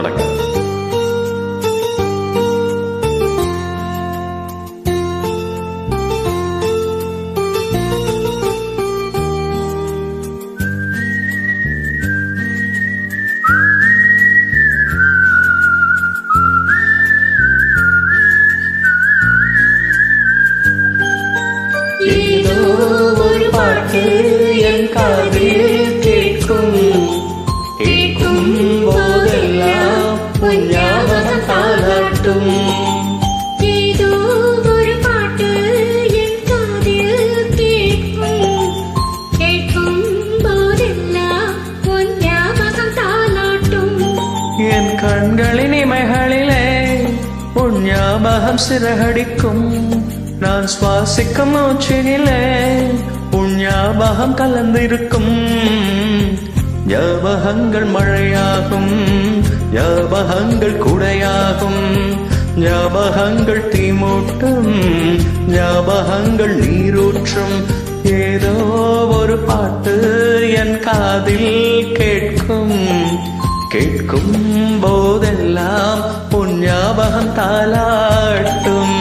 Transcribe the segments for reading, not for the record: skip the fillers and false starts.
കിടക്കാം. ஏதோ ஒரு பாட்டு என் காதில் கேட்கும் போதெல்லாம் உன் ஞாபகம் தாலாட்டும். ஏதோ ஒரு பாட்டு என் காதில் கேட்கும் போதெல்லாம் உன் ஞாபகம் தாலாட்டும். என் கண்களின் இமைகளிலே உன் ஞாபகம் சிறகடிக்கும். நான் சுவாசிக்கும் மூச்சினிலே உன் ஞாபகம் கலந்திருக்கும். ஞாபகங்கள் மழையாகும், ஞாபகங்கள் குடையாகும், ஞாபகங்கள் தீமூட்டும், ஞாபகங்கள் நீரூற்றும். ஏதோ ஒரு பாட்டு என் காதில் கேட்கும் போதெல்லாம் உன் ஞாபகம் தாலாட்டும்.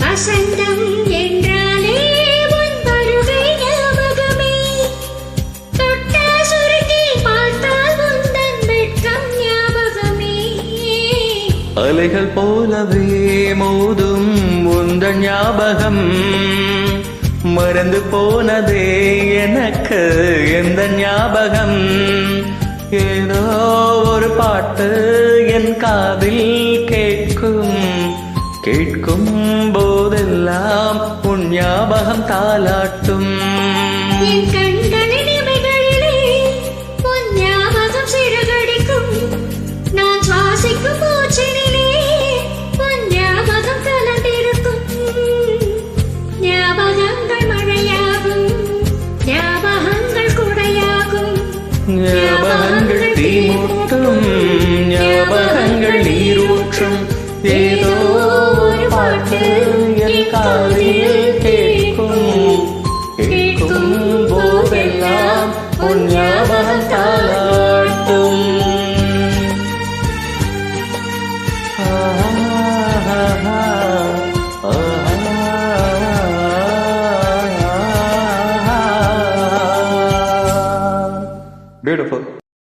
வசந்தம் என்றாலே உன் வருகை ஞாபகமே. தொட்ட சுருக்கி பார்த்தால் உந்தன் வெட்கம் ஞாபகமே. அலைகள் போலவே மோதும் உந்தன் ஞாபகம். மறந்து போனதே எனக்கு எந்த ஞாபகம். ஏதோ ஒரு பாட்டு என் காதில் கேட்கும் போதெல்லாம் உன் ஞாபகம் தாலாட்டும். என் கண்களின் இமைகளிலே உன் ஞாபகம் சிறகடிக்கும். நான் சுவாசிக்கும் மூச்சினிலே உன் ஞாபகம் கலந்திருக்கும். ஞாபகங்கள் மழையாகும், ஞாபகங்கள் குடையாகும், ஞாபகங்கள் தீமூட்டும், ஞாபகங்கள் நீரூற்றும். ஏதோ ஒரு பாட்டு என் காதில் கேட்கும் போதெல்லாம் உன் ஞாபகம் தாலாட்டும். Beautiful.